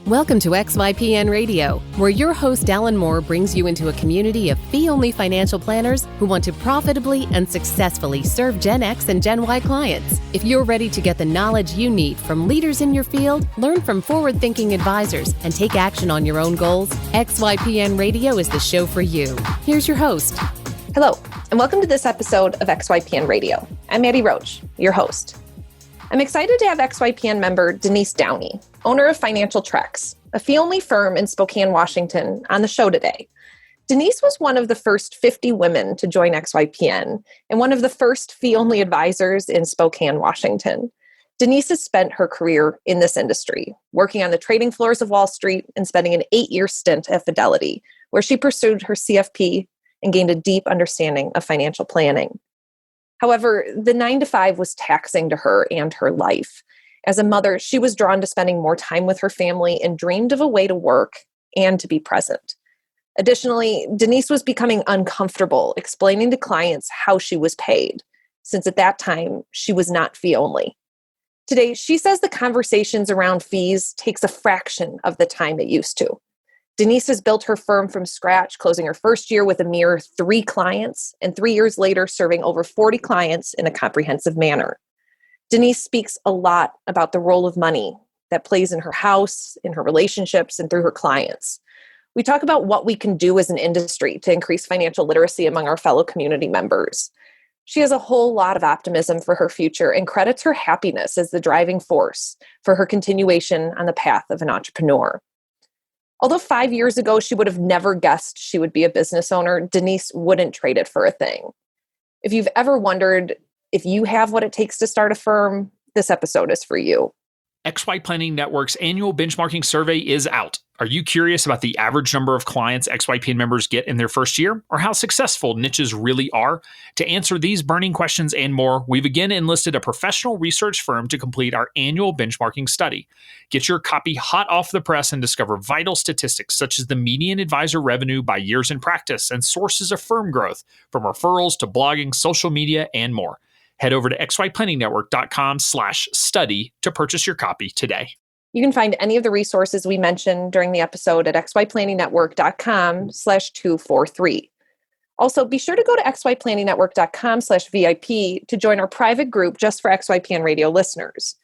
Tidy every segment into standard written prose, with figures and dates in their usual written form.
Welcome to XYPN Radio, where your host Alan Moore brings you into a community of fee-only financial planners who want to profitably and successfully serve Gen X and Gen Y clients. If you're ready to get the knowledge you need from leaders in your field, learn from forward-thinking advisors, and take action on your own goals, XYPN Radio is the show for you. Here's your host. Hello, and welcome to this episode of XYPN Radio. I'm Maddie Roach, your host. I'm excited to have XYPN member Denise Downey, owner of Financial Trex, a fee-only firm in Spokane, Washington, on the show today. Denise was one of the first 50 women to join XYPN and one of the first fee-only advisors in Spokane, Washington. Denise has spent her career in this industry, working on the trading floors of Wall Street and spending an 8-year stint at Fidelity, where she pursued her CFP and gained a deep understanding of financial planning. However, the 9-to-5 was taxing to her and her life. As a mother, she was drawn to spending more time with her family and dreamed of a way to work and to be present. Additionally, Denise was becoming uncomfortable explaining to clients how she was paid, since at that time, she was not fee-only. Today, she says the conversations around fees takes a fraction of the time it used to. Denise has built her firm from scratch, closing her first year with a mere 3 clients, and 3 years later, serving over 40 clients in a comprehensive manner. Denise speaks a lot about the role of money that plays in her house, in her relationships, and through her clients. We talk about what we can do as an industry to increase financial literacy among our fellow community members. She has a whole lot of optimism for her future and credits her happiness as the driving force for her continuation on the path of an entrepreneur. Although 5 years ago, she would have never guessed she would be a business owner, Denise wouldn't trade it for a thing. If you've ever wondered if you have what it takes to start a firm, this episode is for you. XYPlanning Network's annual benchmarking survey is out. Are you curious about the average number of clients XYPN members get in their first year, or how successful niches really are? To answer these burning questions and more, we've again enlisted a professional research firm to complete our annual benchmarking study. Get your copy hot off the press and discover vital statistics such as the median advisor revenue by years in practice and sources of firm growth, from referrals to blogging, social media, and more. Head over to xyplanningnetwork.com/study to purchase your copy today. You can find any of the resources we mentioned during the episode at xyplanningnetwork.com/243. Also, be sure to go to xyplanningnetwork.com/VIP to join our private group just for XYPN radio listeners.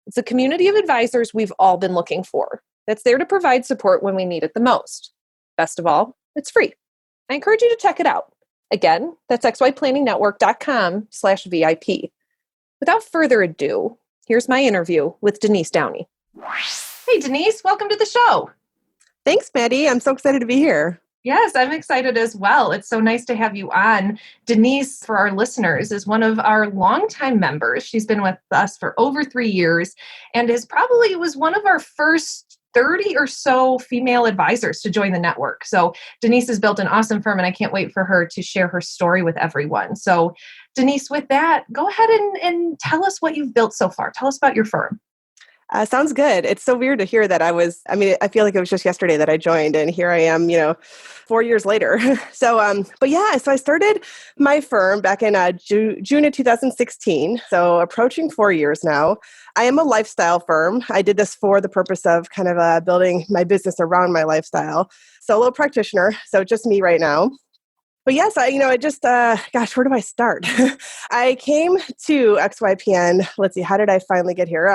It's a community of advisors we've all been looking for that's there to provide support when we need it the most. Best of all, it's free. I encourage you to check it out. Again, that's xyplanningnetwork.com/VIP. Without further ado, here's my interview with Denise Downey. Hey, Denise, welcome to the show. Thanks, Maddie. I'm so excited to be here. Yes, I'm excited as well. It's so nice to have you on. Denise, for our listeners, is one of our longtime members. She's been with us for over 3 years and was one of our first 30 or so female advisors to join the network. So Denise has built an awesome firm, and I can't wait for her to share her story with everyone. So Denise, with that, go ahead and tell us what you've built so far. Tell us about your firm. Sounds good. It's so weird to hear that I feel like it was just yesterday that I joined, and here I am, 4 years later. So I started my firm back in June of 2016. So approaching 4 years now. I am a lifestyle firm. I did this for the purpose of kind of building my business around my lifestyle. Solo practitioner. So just me right now. But yes, where do I start? I came to XYPN. Let's see, how did I finally get here?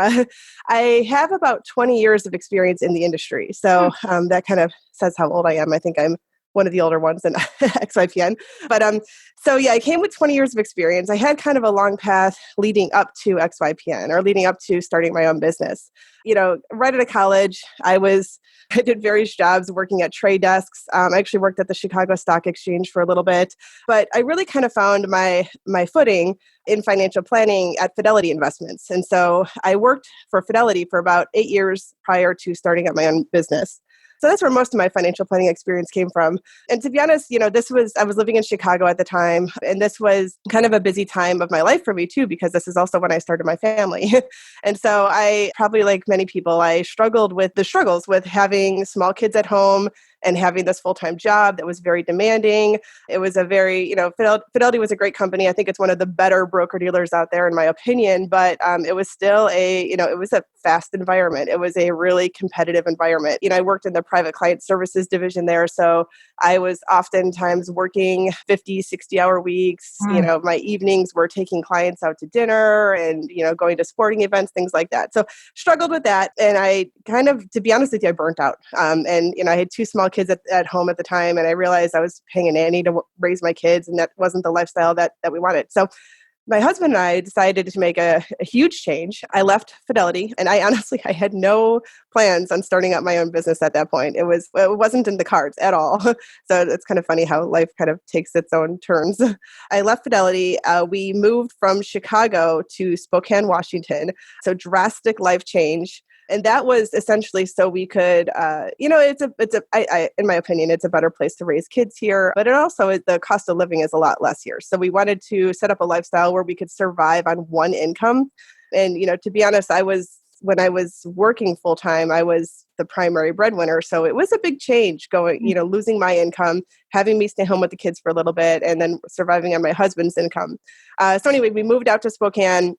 I have about 20 years of experience in the industry. So that kind of says how old I am. I think I'm one of the older ones in XYPN. But I came with 20 years of experience. I had kind of a long path leading up to XYPN, or leading up to starting my own business. Right out of college, I did various jobs working at trade desks. I actually worked at the Chicago Stock Exchange for a little bit, but I really kind of found my footing in financial planning at Fidelity Investments. And so I worked for Fidelity for about 8 years prior to starting up my own business. So that's where most of my financial planning experience came from. And to be honest, I was living in Chicago at the time, and this was kind of a busy time of my life for me too, because this is also when I started my family. And so I, probably like many people, I struggled with the struggles with having small kids at home and having this full-time job that was very demanding. It was a very, Fidelity was a great company. I think it's one of the better broker-dealers out there in my opinion, but it was still it was a fast environment. It was a really competitive environment. I worked in the private client services division there. So I was oftentimes working 50, 60-hour weeks. My evenings were taking clients out to dinner and, going to sporting events, things like that. So struggled with that. And I kind of, to be honest with you, I burnt out. And I had two small kids at home at the time. And I realized I was paying a nanny to raise my kids. And that wasn't the lifestyle that we wanted. So my husband and I decided to make a huge change. I left Fidelity, and I had no plans on starting up my own business at that point. It wasn't in the cards at all. So it's kind of funny how life kind of takes its own turns. I left Fidelity. We moved from Chicago to Spokane, Washington. So drastic life change. And that was essentially so we could, in my opinion, it's a better place to raise kids here. But it also, the cost of living is a lot less here. So we wanted to set up a lifestyle where we could survive on one income. And, to be honest, when I was working full time, I was the primary breadwinner. So it was a big change losing my income, having me stay home with the kids for a little bit, and then surviving on my husband's income. So anyway, we moved out to Spokane.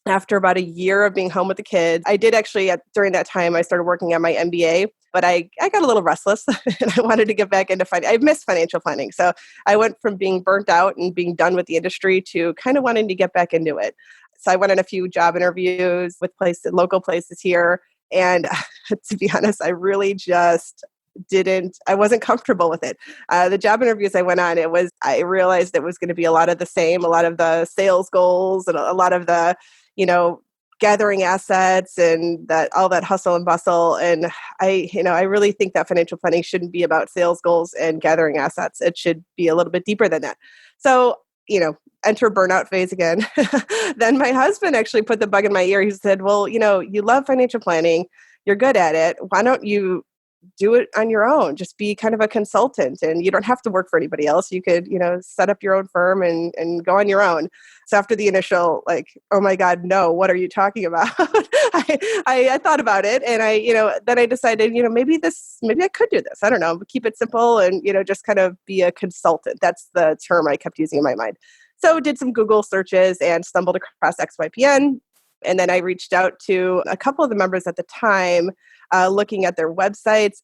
After about a year of being home with the kids. I did actually, during that time, I started working on my MBA, but I got a little restless and I wanted to get back into finance. I missed financial planning. So I went from being burnt out and being done with the industry to kind of wanting to get back into it. So I went on a few job interviews with local places here. And to be honest, I really just I wasn't comfortable with it. The job interviews I went on, I realized it was going to be a lot of the same, a lot of the sales goals and a lot of the, gathering assets and all that hustle and bustle. And I really think that financial planning shouldn't be about sales goals and gathering assets. It should be a little bit deeper than that. So, enter burnout phase again. Then my husband actually put the bug in my ear. He said, well, you love financial planning. You're good at it. Why don't you do it on your own? Just be kind of a consultant, and you don't have to work for anybody else. You could, set up your own firm and go on your own. So after the initial, oh my God, no, what are you talking about? I thought about it, and then I decided, maybe I could do this. I don't know, keep it simple and, just kind of be a consultant. That's the term I kept using in my mind. So did some Google searches and stumbled across XYPN. And then I reached out to a couple of the members at the time, looking at their websites.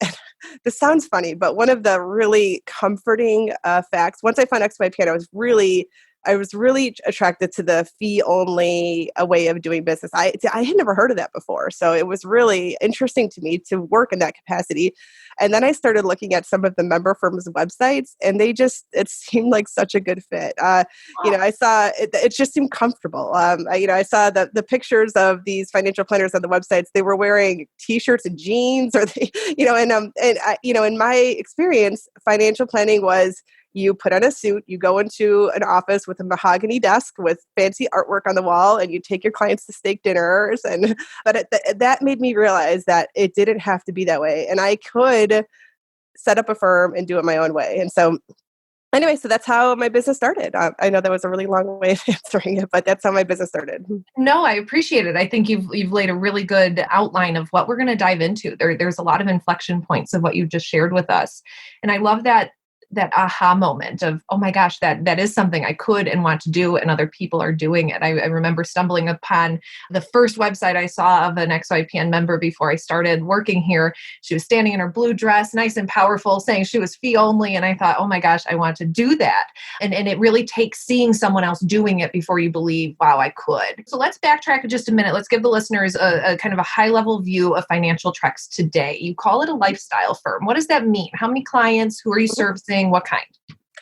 This sounds funny, but one of the really comforting facts, once I found XYPN, I was really attracted to the fee-only way of doing business. I had never heard of that before. So it was really interesting to me to work in that capacity. And then I started looking at some of the member firms' websites, and it seemed like such a good fit. I saw it just seemed comfortable. I saw the pictures of these financial planners on the websites. They were wearing T-shirts and jeans, in my experience, financial planning was, you put on a suit, you go into an office with a mahogany desk with fancy artwork on the wall, and you take your clients to steak dinners. But that made me realize that it didn't have to be that way. And I could set up a firm and do it my own way. And so anyway, so that's how my business started. I know that was a really long way of answering it, but that's how my business started. No, I appreciate it. I think you've laid a really good outline of what we're going to dive into. There's a lot of inflection points of what you've just shared with us. And I love that aha moment of, oh my gosh, that is something I could and want to do, and other people are doing it. I remember stumbling upon the first website I saw of an XYPN member before I started working here. She was standing in her blue dress, nice and powerful, saying she was fee only. And I thought, oh my gosh, I want to do that. And it really takes seeing someone else doing it before you believe, wow, I could. So let's backtrack just a minute. Let's give the listeners a kind of a high level view of Financial Trex today. You call it a lifestyle firm. What does that mean? How many clients? Who are you servicing? What kind?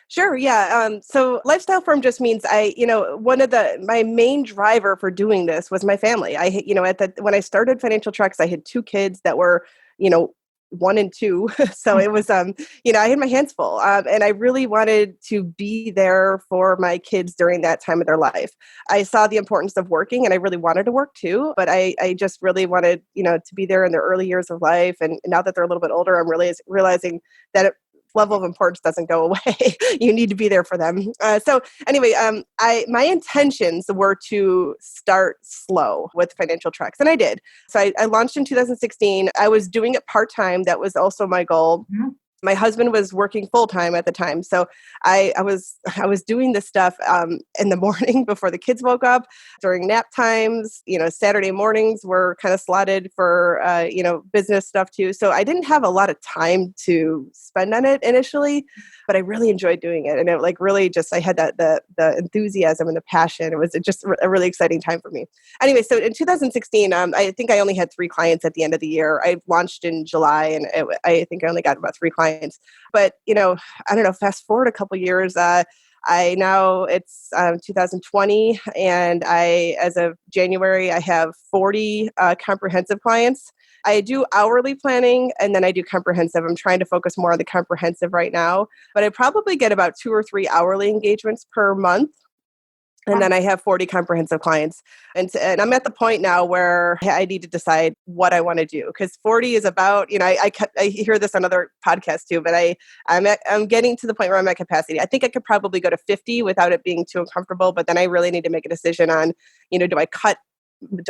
Sure. Yeah. So lifestyle firm just means one of my main driver for doing this was my family. When I started Financial Trex, I had two kids that were, 1 and 2. So it was, I had my hands full, and I really wanted to be there for my kids during that time of their life. I saw the importance of working, and I really wanted to work too, but I just really wanted, to be there in their early years of life. And now that they're a little bit older, I'm really realizing that level of importance doesn't go away. You need to be there for them. So anyway, my intentions were to start slow with Financial Trex, and I did. So I launched in 2016. I was doing it part-time. That was also my goal. Mm-hmm. My husband was working full time at the time. So I was doing this stuff in the morning before the kids woke up, during nap times. Saturday mornings were kind of slotted for, business stuff too. So I didn't have a lot of time to spend on it initially, but I really enjoyed doing it. And it really I had the enthusiasm and the passion. It was just a really exciting time for me. Anyway, so in 2016, I think I only had 3 clients at the end of the year. I launched in July, and I think I only got about 3 clients. But, I don't know, fast forward a couple years, it's 2020, and as of January, I have 40 comprehensive clients. I do hourly planning, and then I do comprehensive. I'm trying to focus more on the comprehensive right now, but I probably get about 2 or 3 hourly engagements per month. And then I have 40 comprehensive clients. And I'm at the point now where I need to decide what I want to do, because 40 is about, I hear this on other podcasts too, but I'm getting to the point where I'm at capacity. I think I could probably go to 50 without it being too uncomfortable, but then I really need to make a decision on, do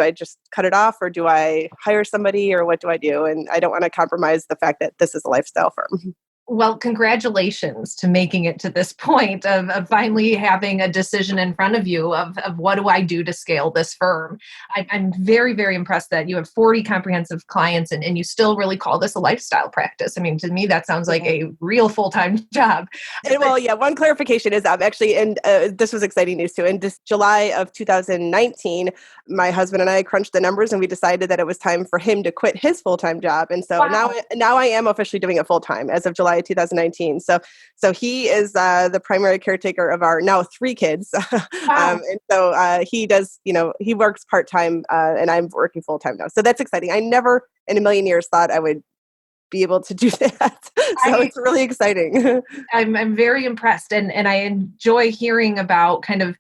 I just cut it off, or do I hire somebody, or what do I do? And I don't want to compromise the fact that this is a lifestyle firm. Well, congratulations to making it to this point of finally having a decision in front of you of what do I do to scale this firm. I'm very, very impressed that you have 40 comprehensive clients and you still really call this a lifestyle practice. I mean, to me, that sounds like a real full-time job. And one clarification is actually, and this was exciting news too. In July of 2019, my husband and I crunched the numbers, and we decided that it was time for him to quit his full-time job. And so now I am officially doing it full-time as of July 2019. So he is the primary caretaker of our now 3 kids. Wow. And so he does, he works part-time and I'm working full-time now. So that's exciting. I never in a million years thought I would be able to do that. So it's really exciting. I'm very impressed. And I enjoy hearing about kind of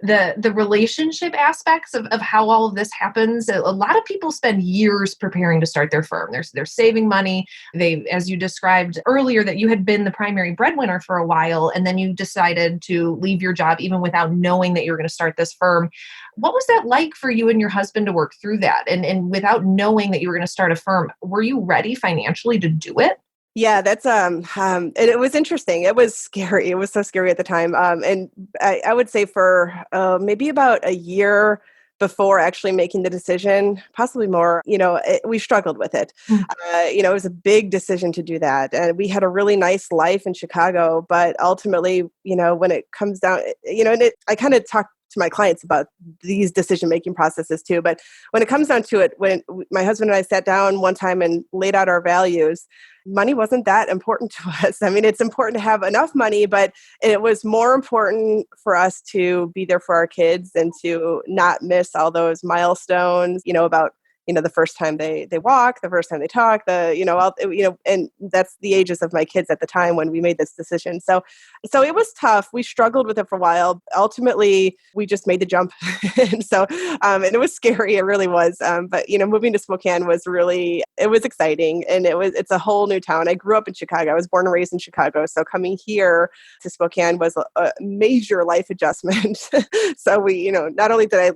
the relationship aspects of how all of this happens. A lot of people spend years preparing to start their firm. They're saving money. They, as you described earlier, that you had been the primary breadwinner for a while, and then you decided to leave your job even without knowing that you were going to start this firm. What was that like for you and your husband to work through that? And without knowing that you were going to start a firm, were you ready financially to do it? Yeah, that's it was interesting. It was scary. It was so scary at the time. And I would say for maybe about a year before actually making the decision, possibly more, we struggled with it. It was a big decision to do that. And we had a really nice life in Chicago, but ultimately, when it comes down, I kind of talked to my clients about these decision-making processes too. But when it comes down to it, when my husband and I sat down one time and laid out our values, money wasn't that important to us. I mean, it's important to have enough money, but it was more important for us to be there for our kids and to not miss all those milestones, about the first time they walk, the first time they talk, and that's the ages of my kids at the time when we made this decision. So it was tough. We struggled with it for a while. Ultimately, we just made the jump. And so, and it was scary. It really was. But moving to Spokane was it was exciting. And it's a whole new town. I grew up in Chicago. I was born and raised in Chicago. So coming here to Spokane was a major life adjustment. So we, not only did I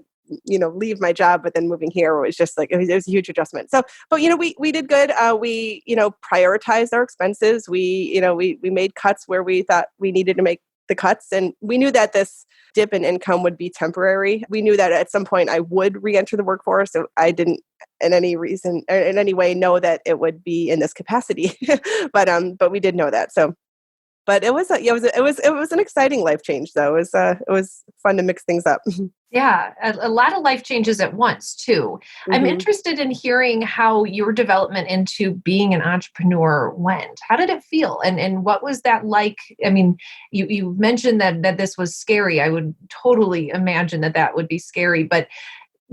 leave my job, but then moving here was just it was a huge adjustment. So, but we did good. We prioritized our expenses. We made cuts where we thought we needed to make the cuts, and we knew that this dip in income would be temporary. We knew that at some point I would re-enter the workforce. So I didn't in any way know that it would be in this capacity, but we did know that. So. But it was an exciting life change, though. It was fun to mix things up. Yeah, a lot of life changes at once, too. Mm-hmm. I'm interested in hearing how your development into being an entrepreneur went. How did it feel? And what was that like? I mean, you mentioned that this was scary. I would totally imagine that would be scary. But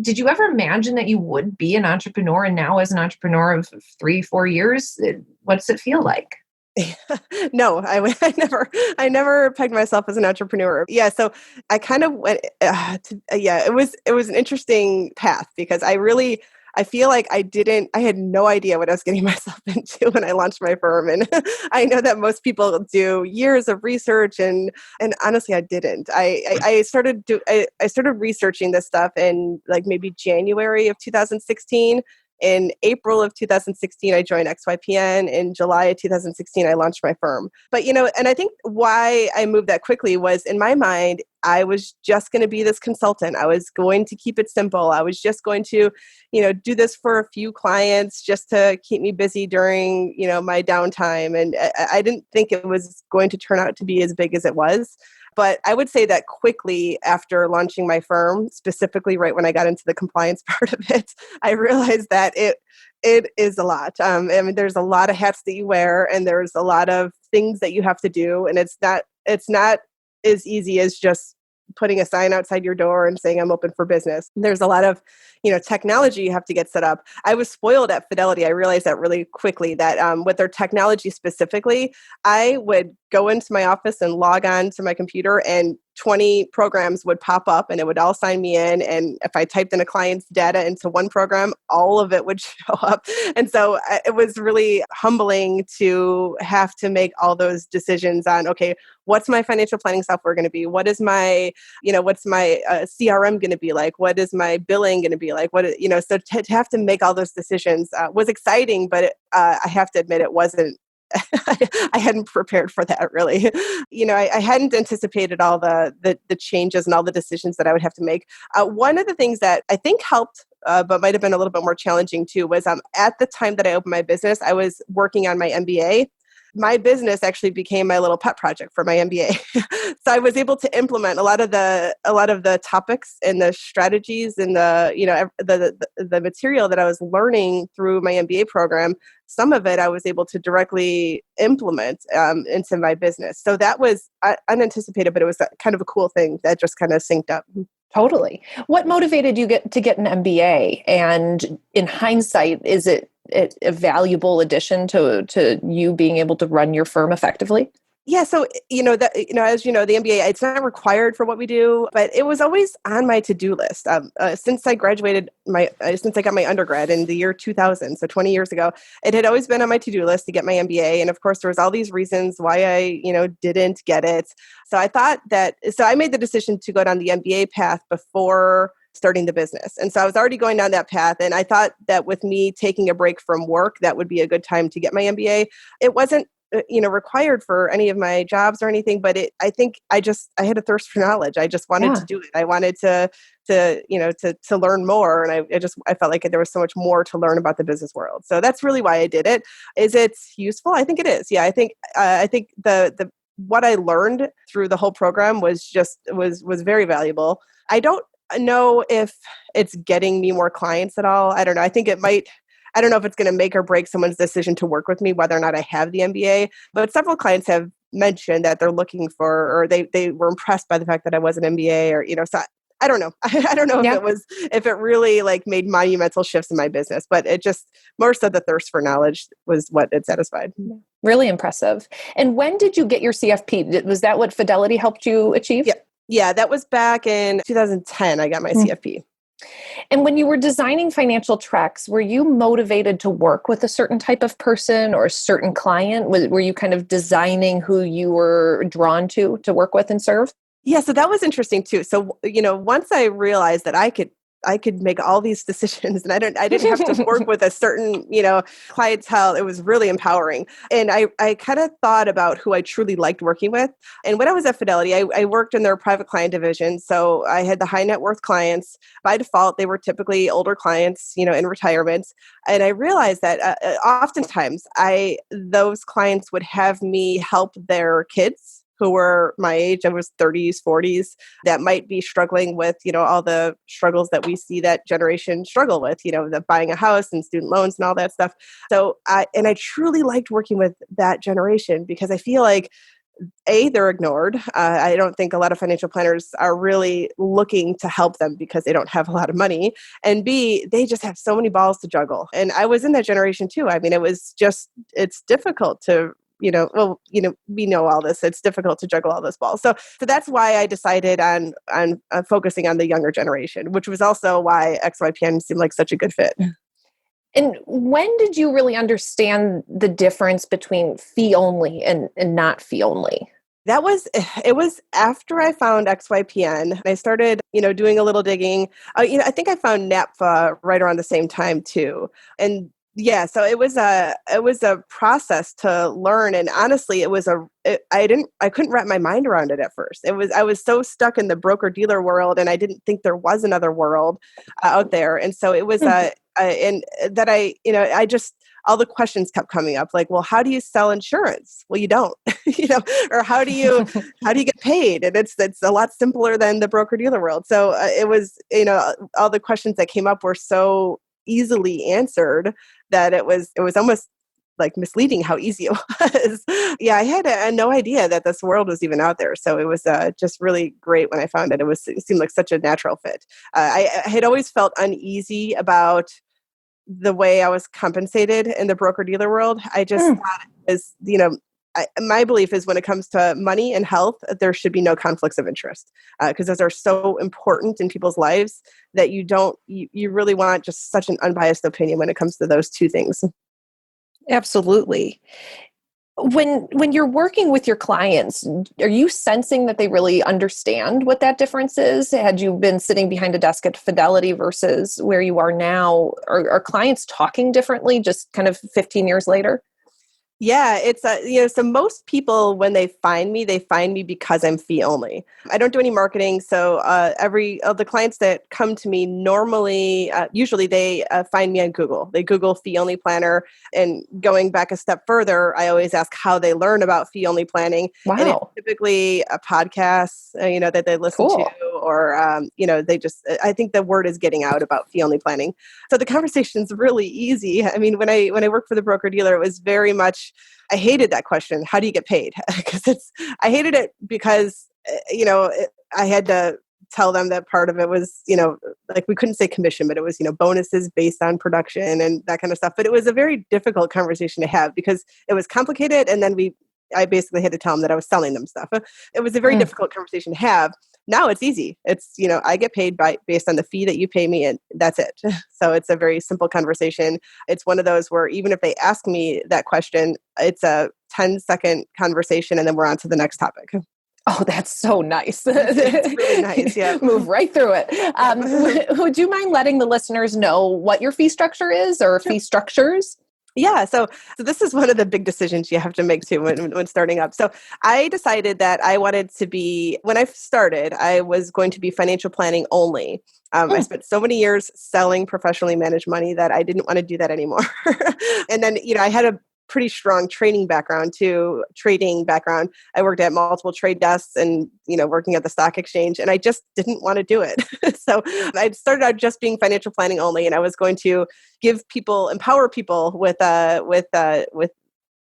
did you ever imagine that you would be an entrepreneur? And now as an entrepreneur of 3-4 years, what does it feel like? No, I never pegged myself as an entrepreneur. Yeah. So I kind of went, it was an interesting path because I feel like I had no idea what I was getting myself into when I launched my firm. And I know that most people do years of research and honestly, I didn't. I started researching this stuff in maybe January of 2016. In April of 2016, I joined XYPN. In July of 2016, I launched my firm. But, and I think why I moved that quickly was in my mind, I was just going to be this consultant. I was going to keep it simple. I was just going to, do this for a few clients just to keep me busy during, my downtime. And I didn't think it was going to turn out to be as big as it was. But I would say that quickly after launching my firm, specifically right when I got into the compliance part of it, I realized that it is a lot. There's a lot of hats that you wear, and there's a lot of things that you have to do, and it's not as easy as just putting a sign outside your door and saying I'm open for business. There's a lot of, technology you have to get set up. I was spoiled at Fidelity. I realized that really quickly that with their technology specifically, I would go into my office and log on to my computer and 20 programs would pop up and it would all sign me in. And if I typed in a client's data into one program, all of it would show up. And so it was really humbling to have to make all those decisions on, okay, what's my financial planning software going to be? What is my, what's my CRM going to be like? What is my billing going to be like? So to have to make all those decisions was exciting, but I have to admit it wasn't. I hadn't prepared for that really. I hadn't anticipated all the changes and all the decisions that I would have to make. One of the things that I think helped, but might have been a little bit more challenging too, was at the time that I opened my business, I was working on my MBA. My business actually became my little pet project for my MBA. So I was able to implement a lot of the topics and the strategies and the material that I was learning through my MBA program. Some of it I was able to directly implement into my business. So that was unanticipated, but it was kind of a cool thing that just kind of synced up. Totally. What motivated you to get an MBA? And in hindsight, is it a valuable addition to you being able to run your firm effectively? Yeah. So, as the MBA, it's not required for what we do, but it was always on my to-do list. Since I graduated since I got my undergrad in the year 2000, so 20 years ago, it had always been on my to-do list to get my MBA. And of course, there was all these reasons why I, didn't get it. So I made the decision to go down the MBA path before starting the business. And so I was already going down that path. And I thought that with me taking a break from work, that would be a good time to get my MBA. It wasn't required for any of my jobs or anything, but I think I had a thirst for knowledge. I just wanted to do it. I wanted to learn more. And I felt like there was so much more to learn about the business world. So that's really why I did it. Is it useful? I think it is. Yeah. I think the what I learned through the whole program was very valuable. I don't know if it's getting me more clients at all. I don't know. I think it might. I don't know if it's going to make or break someone's decision to work with me, whether or not I have the MBA. But several clients have mentioned that they're looking for, or they were impressed by the fact that I was an MBA, or so I don't know. I don't know if it really made monumental shifts in my business, but it just more so the thirst for knowledge was what it satisfied. Really impressive. And when did you get your CFP? Was that what Fidelity helped you achieve? Yeah, that was back in 2010. I got my CFP. And when you were designing Financial Trex, were you motivated to work with a certain type of person or a certain client? Were you kind of designing who you were drawn to work with and serve? Yeah, so that was interesting too. So, once I realized that I could make all these decisions and I didn't have to work with a certain, clientele, it was really empowering. And I kind of thought about who I truly liked working with. And when I was at Fidelity, I worked in their private client division. So I had the high net worth clients. By default, they were typically older clients, in retirement. And I realized that oftentimes those clients would have me help their kids who were my age. I was 30s, 40s, that might be struggling with, all the struggles that we see that generation struggle with, the buying a house and student loans and all that stuff. So I truly liked working with that generation because I feel like they're ignored. I don't think a lot of financial planners are really looking to help them because they don't have a lot of money. And B, they just have so many balls to juggle. And I was in that generation too. I mean, it's difficult to we know all this. It's difficult to juggle all those balls. So that's why I decided on focusing on the younger generation, which was also why XYPN seemed like such a good fit. And when did you really understand the difference between fee only and not fee only? It was after I found XYPN. I started, doing a little digging. I think I found NAPFA right around the same time too. And yeah, so it was a process to learn. And honestly, I couldn't wrap my mind around it at first. I was so stuck in the broker dealer world, and I didn't think there was another world out there. And so it was, and that I just, all the questions kept coming up, like, well, how do you sell insurance? Well, you don't, or how do you get paid? And it's a lot simpler than the broker dealer world. So it was, all the questions that came up were so easily answered that it was almost like misleading how easy it was. Yeah, I had no idea that this world was even out there. So it was just really great when I found it. It seemed like such a natural fit. I had always felt uneasy about the way I was compensated in the broker dealer world. I just thought it was, my belief is when it comes to money and health, there should be no conflicts of interest because those are so important in people's lives that you really want just such an unbiased opinion when it comes to those two things. Absolutely. When you're working with your clients, are you sensing that they really understand what that difference is? Had you been sitting behind a desk at Fidelity versus where you are now? Are clients talking differently just kind of 15 years later? Yeah, it's so most people when they find me because I'm fee only. I don't do any marketing, so every of the clients that come to me normally, usually they find me on Google. They Google fee only planner, and going back a step further, I always ask how they learn about fee only planning. Wow, and it's typically a podcast, that they listen to, or they just. I think the word is getting out about fee only planning, so the conversation's really easy. I mean, when I worked for the broker dealer, it was very much. I hated that question. How do you get paid? Because I hated it because, I had to tell them that part of it was, like we couldn't say commission, but it was, bonuses based on production and that kind of stuff. But it was a very difficult conversation to have because it was complicated. And then I basically had to tell them that I was selling them stuff. It was a very difficult conversation to have. Now it's easy. It's, I get paid based on the fee that you pay me, and that's it. So it's a very simple conversation. It's one of those where even if they ask me that question, it's a 10-second conversation and then we're on to the next topic. Oh, that's so nice. It's really nice. Yeah. Move right through it. Would you mind letting the listeners know what your fee structure is or fee structures? Yeah. So this is one of the big decisions you have to make too when starting up. So I decided that I wanted to be, when I started, I was going to be financial planning only. I spent so many years selling professionally managed money that I didn't want to do that anymore. And then, I had a pretty strong trading background. I worked at multiple trade desks and, working at the stock exchange, and I just didn't want to do it. So I started out just being financial planning only, and I was going to empower people with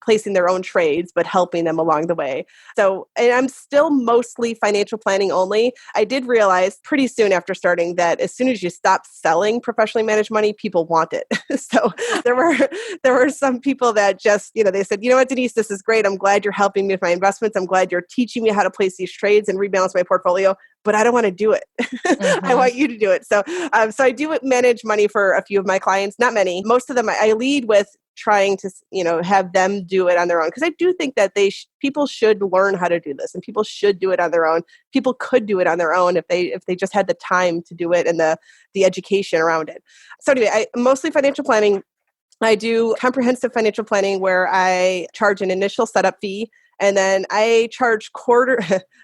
placing their own trades, but helping them along the way. So, and I'm still mostly financial planning only. I did realize pretty soon after starting that as soon as you stop selling professionally managed money, people want it. So there were some people that just, they said, you know what, Denise, this is great. I'm glad you're helping me with my investments. I'm glad you're teaching me how to place these trades and rebalance my portfolio, but I don't want to do it. I want you to do it. So I do manage money for a few of my clients, not many. Most of them I lead with trying to, have them do it on their own. Because I do think that people should learn how to do this, and people should do it on their own. People could do it on their own if they just had the time to do it and the education around it. So anyway, I mostly financial planning. I do comprehensive financial planning where I charge an initial setup fee. And then I charge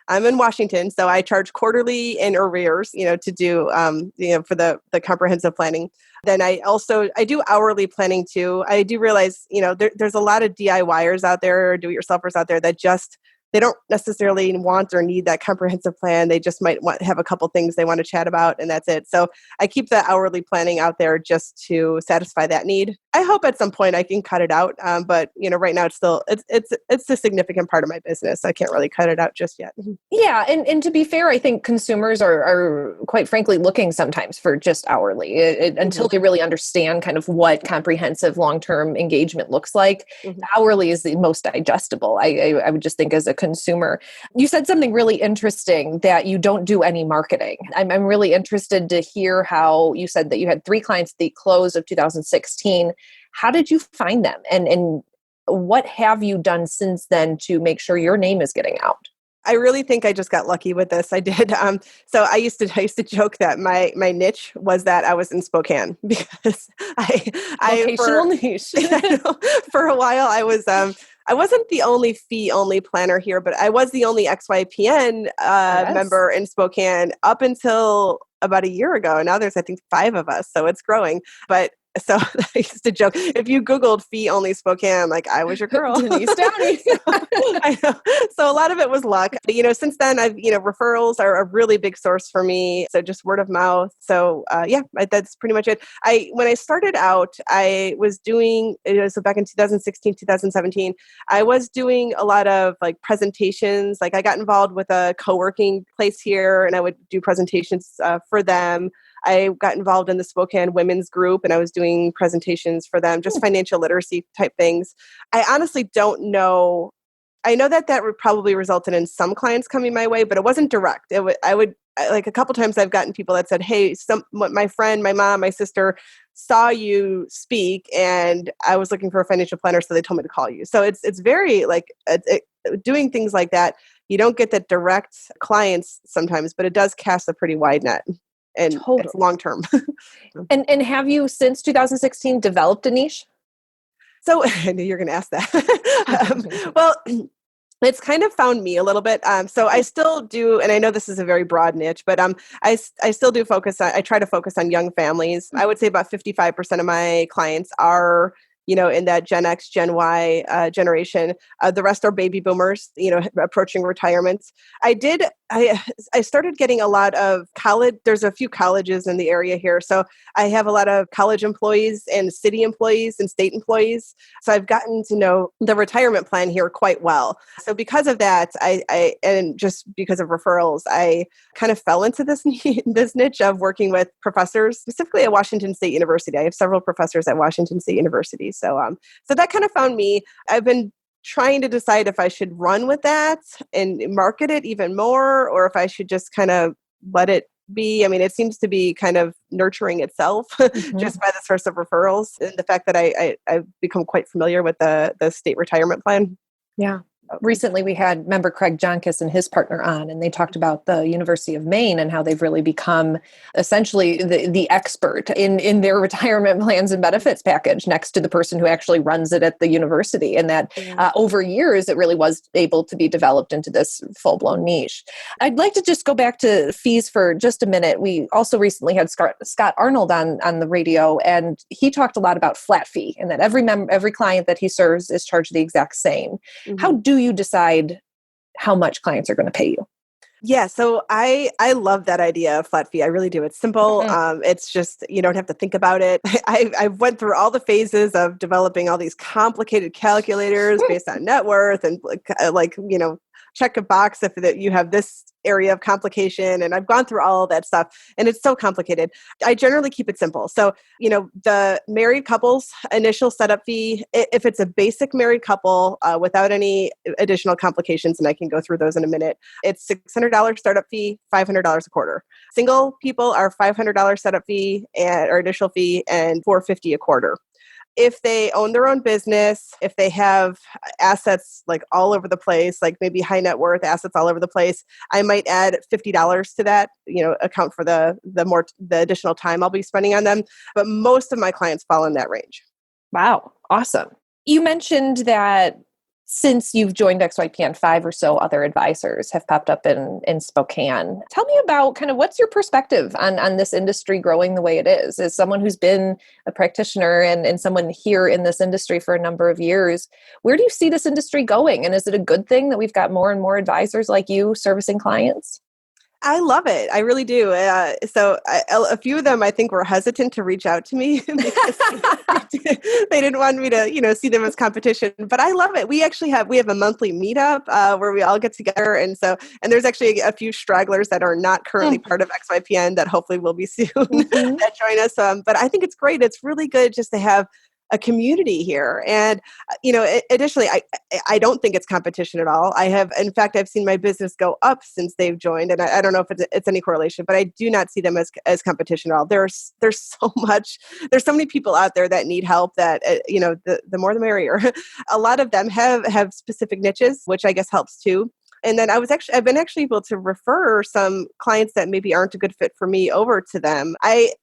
I'm in Washington, so I charge quarterly in arrears, to do, for the comprehensive planning. Then I do hourly planning too. I do realize, there's a lot of DIYers out there, or do-it-yourselfers out there that they don't necessarily want or need that comprehensive plan. They just might have a couple things they want to chat about, and that's it. So I keep the hourly planning out there just to satisfy that need. I hope at some point I can cut it out, but right now it's a significant part of my business. I can't really cut it out just yet. Yeah, and to be fair, I think consumers are quite frankly looking sometimes for just hourly until they really understand kind of what comprehensive long-term engagement looks like. Hourly is the most digestible. I would just think as a consumer. You said something really interesting that you don't do any marketing. I'm really interested to hear how you said that you had 3 clients at the close of 2016. How did you find them? And what have you done since then to make sure your name is getting out? I really think I just got lucky with this. I did. So I used to joke that my niche was that I was in Spokane because Locational niche. For a while I wasn't the only fee-only planner here, but I was the only XYPN member in Spokane up until about a year ago. Now there's, I think, 5 of us, so it's growing. But so I used to joke, if you Googled fee-only Spokane, like, I was your girl. Denise Downey. I know. So a lot of it was luck. But, since then, referrals are a really big source for me. So just word of mouth. So that's pretty much it. When I started out, I was doing, so back in 2016, 2017, I was doing a lot of like presentations. Like I got involved with a co-working place here and I would do presentations for them. I got involved in the Spokane women's group and I was doing presentations for them, just financial literacy type things. I honestly don't know. I know that would probably resulted in some clients coming my way, but it wasn't direct. Like a couple times I've gotten people that said, hey, my friend, my mom, my sister saw you speak and I was looking for a financial planner. So they told me to call you. So it's very doing things like that. You don't get the direct clients sometimes, but it does cast a pretty wide net. And it's long term. And have you since 2016 developed a niche? So I knew you were going to ask that. Well, it's kind of found me a little bit. So I still do, and I know this is a very broad niche, but I still do focus on, I try to focus on young families. I would say about 55% of my clients are in that Gen X, Gen Y generation. The rest are baby boomers, approaching retirement. I started getting a lot of college. There's a few colleges in the area here. So I have a lot of college employees and city employees and state employees. So I've gotten to know the retirement plan here quite well. So because of that, and just because of referrals, I kind of fell into this niche of working with professors, specifically at Washington State University. I have several professors at Washington State University. So that kind of found me. I've been trying to decide if I should run with that and market it even more, or if I should just kind of let it be. I mean, it seems to be kind of nurturing itself just by the source of referrals and the fact that I've become quite familiar with the state retirement plan. Yeah. Recently, we had member Craig Jonkis and his partner on, and they talked about the University of Maine and how they've really become essentially the expert in their retirement plans and benefits package next to the person who actually runs it at the university. And that over years, it really was able to be developed into this full-blown niche. I'd like to just go back to fees for just a minute. We also recently had Scott Arnold on the radio, and he talked a lot about flat fee and that every client that he serves is charged the exact same. Mm-hmm. How do you decide how much clients are going to pay you? Yeah, so I love that idea of flat fee. I really do. It's simple. It's just, you don't have to think about it. I went through all the phases of developing all these complicated calculators based on net worth and check a box if that you have this area of complication. And I've gone through all of that stuff and it's so complicated. I generally keep it simple. So, the married couple's initial setup fee, if it's a basic married couple without any additional complications, and I can go through those in a minute, it's $600 startup fee, $500 a quarter. Single people are $500 setup fee or initial fee and $450 a quarter. If they own their own business, if they have assets like all over the place, like maybe high net worth assets all over the place, I might add $50 to that, account for the additional time I'll be spending on them. But most of my clients fall in that range. Wow. Awesome. You mentioned that since you've joined XYPN, 5 or so other advisors have popped up in Spokane. Tell me about kind of what's your perspective on this industry growing the way it is. As someone who's been a practitioner and someone here in this industry for a number of years, where do you see this industry going? And is it a good thing that we've got more and more advisors like you servicing clients? I love it. I really do. A few of them, I think, were hesitant to reach out to me because they didn't want me to, see them as competition. But I love it. We have a monthly meetup where we all get together, and there's actually a few stragglers that are not currently part of XYPN that hopefully will be soon that join us. But I think it's great. It's really good just to have a community here. And, additionally, I don't think it's competition at all. In fact, I've seen my business go up since they've joined. And I don't know if it's any correlation, but I do not see them as competition at all. There's so many people out there that need help that, the more the merrier. A lot of them have specific niches, which I guess helps too. And then I've been actually able to refer some clients that maybe aren't a good fit for me over to them. I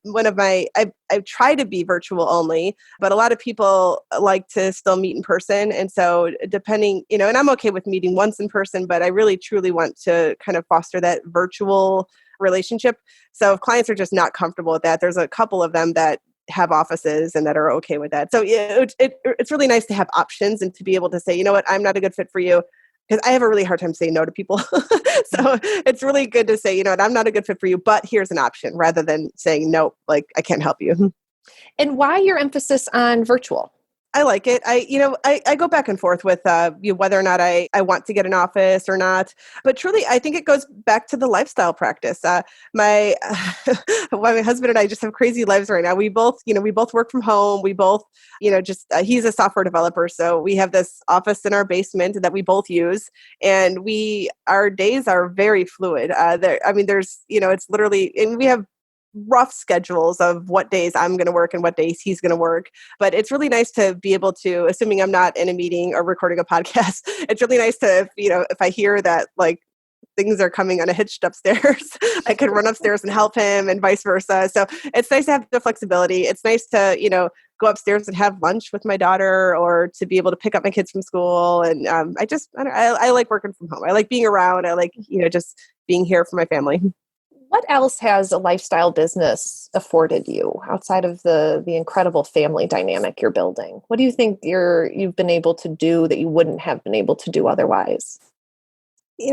try to be virtual only, but a lot of people like to still meet in person. And so depending, and I'm okay with meeting once in person, but I really truly want to kind of foster that virtual relationship. So if clients are just not comfortable with that, there's a couple of them that have offices and that are okay with that. So it's really nice to have options and to be able to say, you know what, I'm not a good fit for you. Because I have a really hard time saying no to people. So it's really good to say, you know what, I'm not a good fit for you, but here's an option rather than saying, no, like I can't help you. And why your emphasis on virtual? I like it. I go back and forth with whether or not I want to get an office or not. But truly, I think it goes back to the lifestyle practice. My husband and I just have crazy lives right now. We both work from home. We both, he's a software developer. So we have this office in our basement that we both use. And our days are very fluid. It's literally, and we have rough schedules of what days I'm going to work and what days he's going to work. But it's really nice to be able to, assuming I'm not in a meeting or recording a podcast, it's really nice to, if I hear that like things are coming unhitched upstairs, I can run upstairs and help him and vice versa. So it's nice to have the flexibility. It's nice to, go upstairs and have lunch with my daughter or to be able to pick up my kids from school. And I like working from home. I like being around. I like, just being here for my family. What else has a lifestyle business afforded you outside of the incredible family dynamic you're building? What do you think you've been able to do that you wouldn't have been able to do otherwise?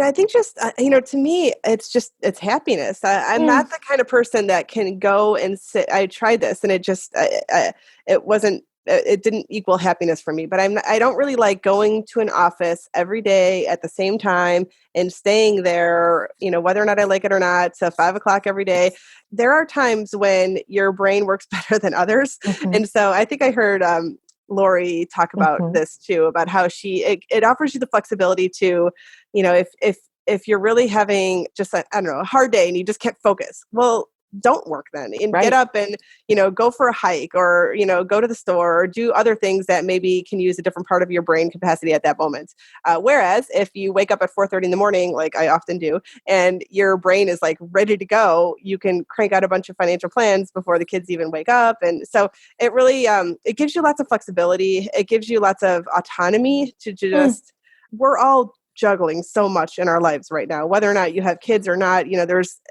I think just, to me, it's happiness. I'm not the kind of person that can go and sit. I tried this and it didn't equal happiness for me, but I don't really like going to an office every day at the same time and staying there, whether or not I like it or not, till 5:00 every day. There are times when your brain works better than others. Mm-hmm. And so I think I heard, Lori talk about mm-hmm. this too, about how it offers you the flexibility to, if you're really having just a hard day and you just can't focus, well, don't work then and right. Get up and, go for a hike or, go to the store or do other things that maybe can use a different part of your brain capacity at that moment. Whereas if you wake up at 4:30 in the morning, like I often do, and your brain is like ready to go, you can crank out a bunch of financial plans before the kids even wake up. And so it really, it gives you lots of flexibility. It gives you lots of autonomy to just, we're all juggling so much in our lives right now, whether or not you have kids or not, there's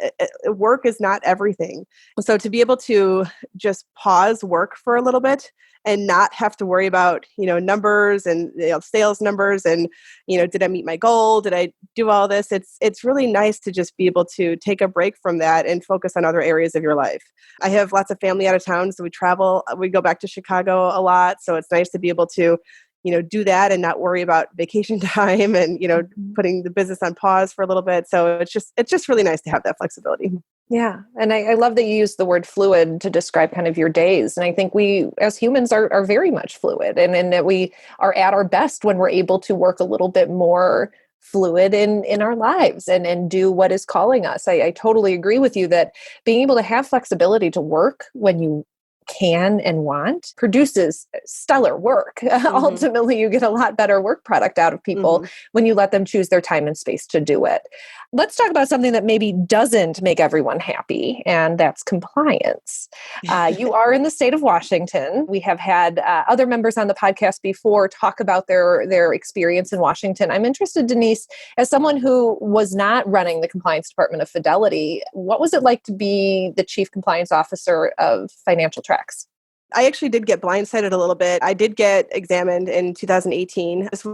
work is not everything. So to be able to just pause work for a little bit and not have to worry about, numbers and sales numbers and, did I meet my goal? Did I do all this? It's really nice to just be able to take a break from that and focus on other areas of your life. I have lots of family out of town, so we travel, we go back to Chicago a lot. So it's nice to be able to do that and not worry about vacation time and, putting the business on pause for a little bit. So it's just really nice to have that flexibility. Yeah. And I love that you use the word fluid to describe kind of your days. And I think we as humans are very much fluid and that we are at our best when we're able to work a little bit more fluid in our lives and do what is calling us. I totally agree with you that being able to have flexibility to work when you can and want produces stellar work. Mm-hmm. Ultimately, you get a lot better work product out of people mm-hmm. when you let them choose their time and space to do it. Let's talk about something that maybe doesn't make everyone happy, and that's compliance. You are in the state of Washington. We have had other members on the podcast before talk about their experience in Washington. I'm interested, Denise, as someone who was not running the compliance department of Fidelity, what was it like to be the chief compliance officer of Financial Trex? I actually did get blindsided a little bit. I did get examined in 2018. This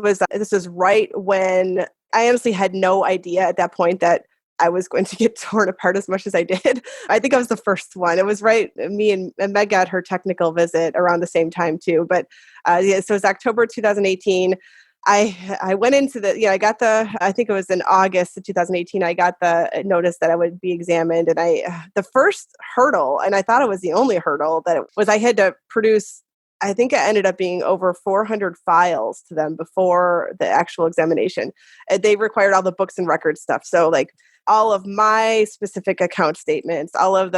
was right when I honestly had no idea at that point that I was going to get torn apart as much as I did. I think I was the first one. It was right, me and Meg got her technical visit around the same time too. But so it was October 2018. I went into I think it was in August of 2018, I got the notice that I would be examined. And the first hurdle, and I thought it was the only hurdle, I had to produce, I think it ended up being over 400 files to them before the actual examination. They required all the books and records stuff. So like all of my specific account statements, all of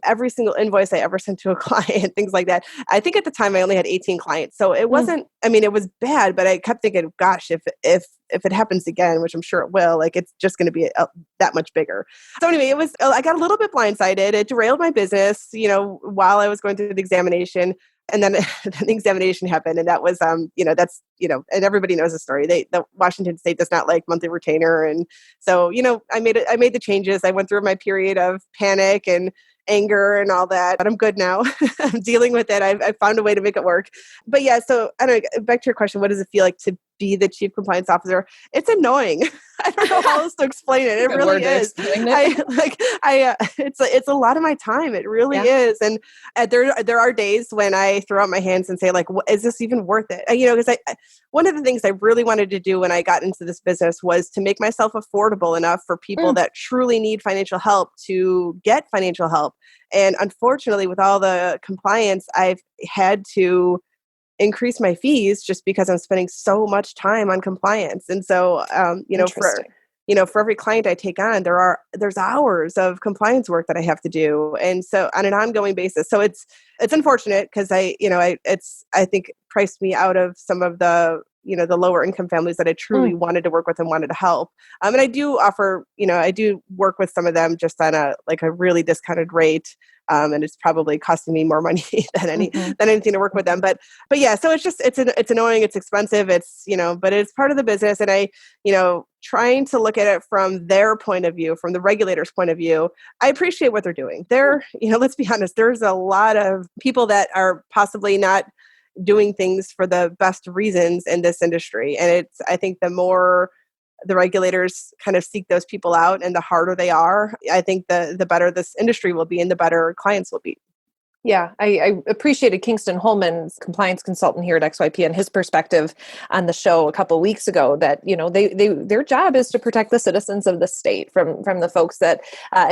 every single invoice I ever sent to a client, things like that. I think at the time I only had 18 clients. So it wasn't, I mean, it was bad, but I kept thinking, gosh, if it happens again, which I'm sure it will, like it's just going to be that much bigger. So anyway, I got a little bit blindsided. It derailed my business, while I was going through the examination. And then the examination happened, and that was, and everybody knows the story. The Washington State does not like monthly retainer, and so I made the changes. I went through my period of panic and anger and all that, but I'm good now. I'm dealing with it. I found a way to make it work. But yeah, so I don't know, back to your question, what does it feel like to be the chief compliance officer? It's annoying. I don't know how else to explain it. It really is. It's a lot of my time. It really is. And there are days when I throw out my hands and say, like, is this even worth it? Because one of the things I really wanted to do when I got into this business was to make myself affordable enough for people that truly need financial help to get financial help. And unfortunately, with all the compliance, I've had to increase my fees just because I'm spending so much time on compliance. And so, for every client I take on, there's hours of compliance work that I have to do. And so on an ongoing basis. So it's unfortunate because I think priced me out of some of the lower income families that I truly wanted to work with and wanted to help. And I do offer, I do work with some of them just on a really discounted rate. And it's probably costing me more money than anything to work with them. But yeah, so it's annoying, it's expensive, but it's part of the business. And I, trying to look at it from their point of view, from the regulator's point of view, I appreciate what they're doing. Let's be honest, there's a lot of people that are possibly not doing things for the best reasons in this industry. And I think the more the regulators kind of seek those people out and the harder they are, I think the better this industry will be and the better clients will be. Yeah, I appreciated Kingston Holman's compliance consultant here at XYPN, his perspective on the show a couple of weeks ago that, their job is to protect the citizens of the state from the folks that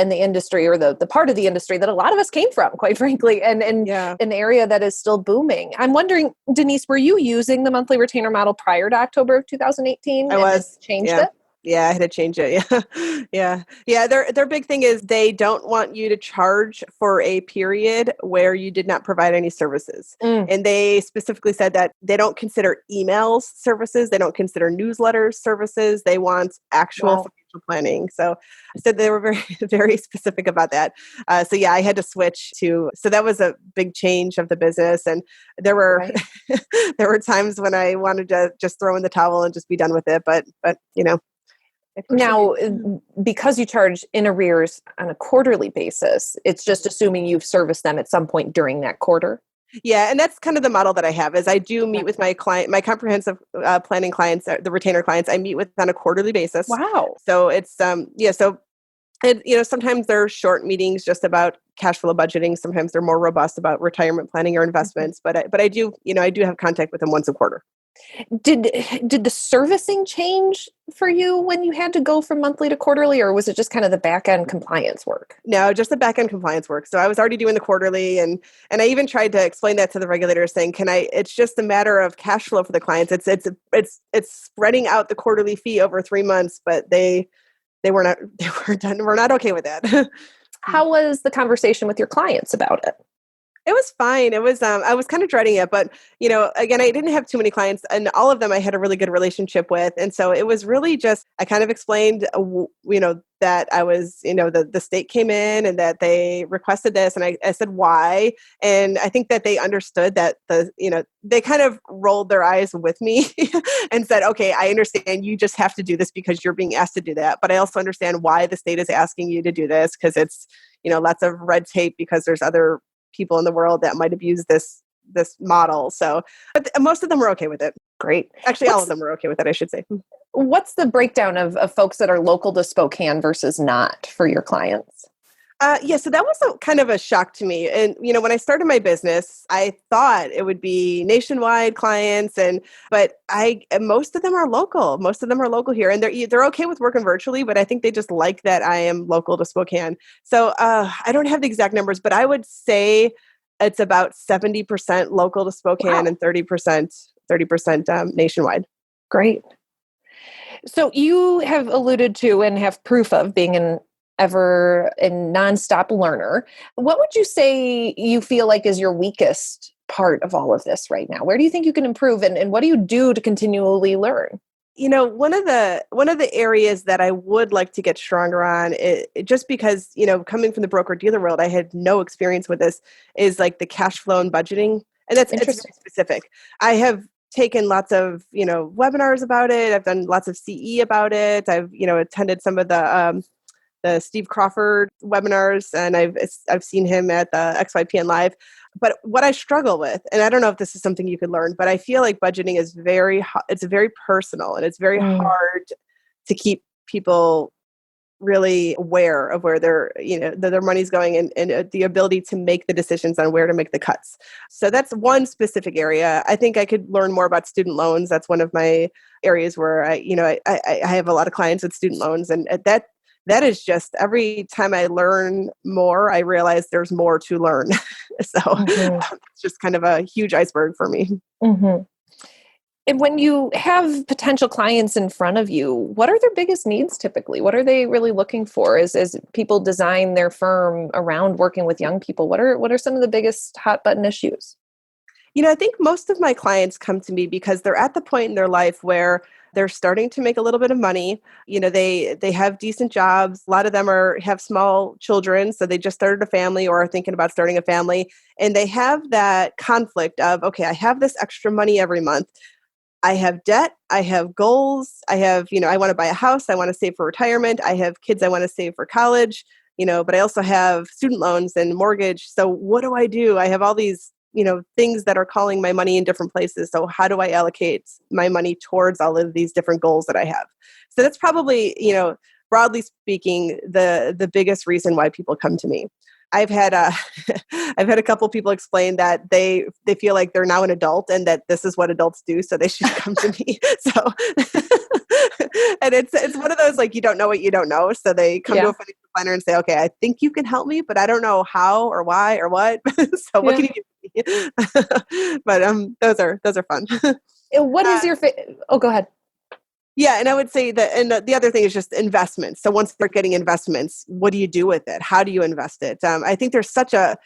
in the industry or the part of the industry that a lot of us came from, quite frankly, and an area that is still booming. I'm wondering, Denise, were you using the monthly retainer model prior to October of 2018? I was. Changed it? Yeah, I had to change it. Yeah. Yeah. Their big thing is they don't want you to charge for a period where you did not provide any services. And they specifically said that they don't consider emails services. They don't consider newsletters services. They want actual financial planning. So they were very, very specific about that. So yeah, I had to switch so that was a big change of the business. And there were, there were times when I wanted to just throw in the towel and just be done with it. But now, because you charge in arrears on a quarterly basis, it's just assuming you've serviced them at some point during that quarter. Yeah, and that's kind of the model that I have. Is I do meet with my comprehensive planning clients, the retainer clients. I meet with on a quarterly basis. Wow. So it's sometimes they're short meetings just about cash flow budgeting. Sometimes they're more robust about retirement planning or investments. But I do have contact with them once a quarter. Did the servicing change for you when you had to go from monthly to quarterly, or was it just kind of the back end compliance work? No, just the back end compliance work. So I was already doing the quarterly, and I even tried to explain that to the regulators, saying, it's just a matter of cash flow for the clients. It's spreading out the quarterly fee over 3 months, but they were not okay with that. How was the conversation with your clients about it? It was fine. It was, I was kind of dreading it, but, again, I didn't have too many clients, and all of them I had a really good relationship with. And so it was really just, I kind of explained, that I was, the state came in and that they requested this. And I said, why? And I think that they understood that they kind of rolled their eyes with me and said, okay, I understand you just have to do this because you're being asked to do that. But I also understand why the state is asking you to do this, because it's, lots of red tape because there's other people in the world that might abuse this model. So, but most of them were okay with it. Great. Actually, all of them were okay with it, I should say. What's the breakdown of folks that are local to Spokane versus not for your clients? So that was kind of a shock to me. And, when I started my business, I thought it would be nationwide clients, but most of them are local. Most of them are local here, and they're okay with working virtually, but I think they just like that I am local to Spokane. So I don't have the exact numbers, but I would say it's about 70% local to Spokane and 30% nationwide. Great. So you have alluded to and have proof of being an ever and nonstop learner. What would you say you feel like is your weakest part of all of this right now? Where do you think you can improve, and what do you do to continually learn? One of the areas that I would like to get stronger on, just because, coming from the broker dealer world, I had no experience with this, is like the cash flow and budgeting. And it's very specific. I have taken lots of, webinars about it. I've done lots of CE about it. I've, attended some of the Steve Crawford webinars, and I've seen him at the XYPN Live. But what I struggle with, and I don't know if this is something you could learn, but I feel like budgeting is it's very personal, and it's very hard to keep people really aware of where their money's going, and the ability to make the decisions on where to make the cuts. So that's one specific area. I think I could learn more about student loans. That's one of my areas where I have a lot of clients with student loans, and that is just every time I learn more, I realize there's more to learn. So it's just kind of a huge iceberg for me. Mm-hmm. And when you have potential clients in front of you, what are their biggest needs typically? What are they really looking for as people design their firm around working with young people? What are some of the biggest hot button issues? I think most of my clients come to me because they're at the point in their life where they're starting to make a little bit of money. They have decent jobs. A lot of them have small children, so they just started a family or are thinking about starting a family. And they have that conflict of, okay, I have this extra money every month. I have debt. I have goals. I have, I want to buy a house. I want to save for retirement. I have kids I want to save for college, but I also have student loans and mortgage. So what do I do? I have all these things that are calling my money in different places. So how do I allocate my money towards all of these different goals that I have? So that's probably, broadly speaking, the biggest reason why people come to me. I've had a couple people explain that they feel like they're now an adult and that this is what adults do, so they should come to me. So, and it's one of those, like, you don't know what you don't know, so they come to a financial planner and say, okay, I think you can help me, but I don't know how or why or what. So what can you give me? But those are fun. What is your go ahead. Yeah, and I would say that, and the other thing is just investments. So once they're getting investments, what do you do with it? How do you invest it? I think there's such a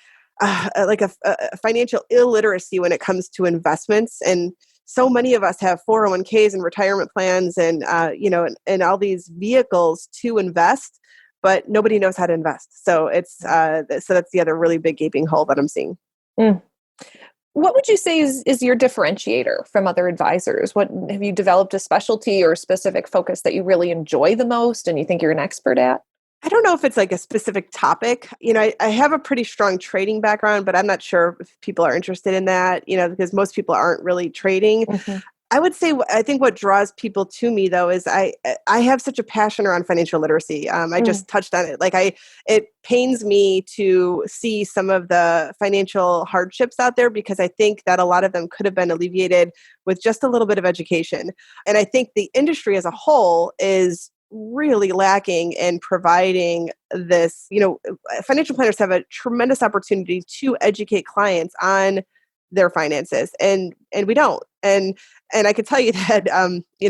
financial illiteracy when it comes to investments, and so many of us have 401ks and retirement plans, and and all these vehicles to invest, but nobody knows how to invest. So so that's the other really big gaping hole that I'm seeing. What would you say is your differentiator from other advisors? What have you developed a specialty or specific focus that you really enjoy the most and you think you're an expert at? I don't know if it's like a specific topic. I have a pretty strong trading background, but I'm not sure if people are interested in that, because most people aren't really trading. Mm-hmm. I would say, I think what draws people to me, though, is I have such a passion around financial literacy. I just touched on it. It pains me to see some of the financial hardships out there, because I think that a lot of them could have been alleviated with just a little bit of education. And I think the industry as a whole is really lacking in providing this. Financial planners have a tremendous opportunity to educate clients on their finances, and we don't. And I could tell you that,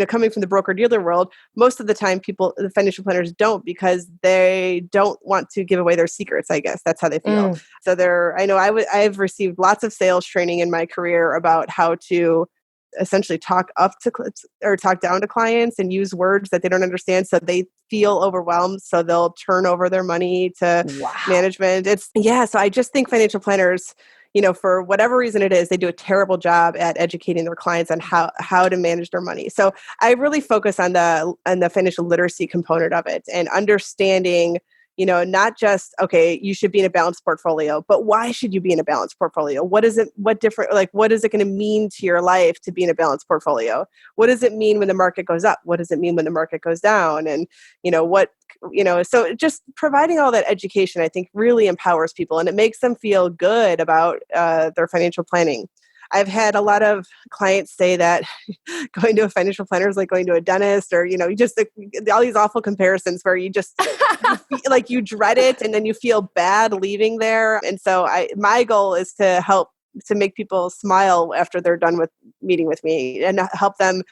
coming from the broker dealer world, most of the time the financial planners don't, because they don't want to give away their secrets. I guess that's how they feel. So I've received lots of sales training in my career about how to essentially talk down to clients and use words that they don't understand, so they feel overwhelmed, so they'll turn over their money to management. So I just think financial planners, for whatever reason it is, they do a terrible job at educating their clients on how to manage their money. So I really focus on the financial literacy component of it, and understanding, not just, okay, you should be in a balanced portfolio, but why should you be in a balanced portfolio? What is it what is it going to mean to your life to be in a balanced portfolio? What does it mean when the market goes up? What does it mean when the market goes down? And, so just providing all that education, I think, really empowers people, and it makes them feel good about their financial planning. I've had a lot of clients say that going to a financial planner is like going to a dentist, or, just all these awful comparisons where you just like you dread it and then you feel bad leaving there. And so my goal is to help to make people smile after they're done with meeting with me, and help them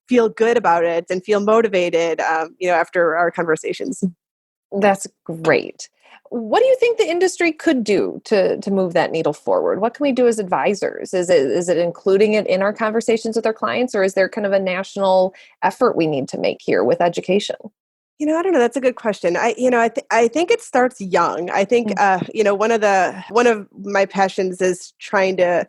feel good about it and feel motivated, after our conversations. That's great. What do you think the industry could do to move that needle forward? What can we do as advisors? Is it including it in our conversations with our clients, or is there kind of a national effort we need to make here with education? I don't know. That's a good question. I think it starts young. I think, one of my passions is trying to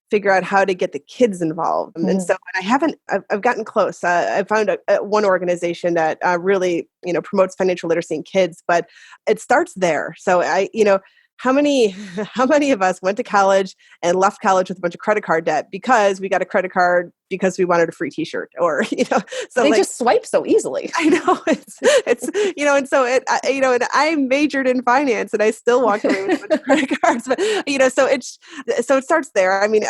figure out how to get the kids involved. And so I've gotten close. I found one organization that really, promotes financial literacy in kids, but it starts there. So how many of us went to college and left college with a bunch of credit card debt because we got a credit card because we wanted a free t-shirt, or, so they just swipe so easily. I know and I majored in finance and I still walk away with a bunch of credit cards, but, so it starts there. I mean,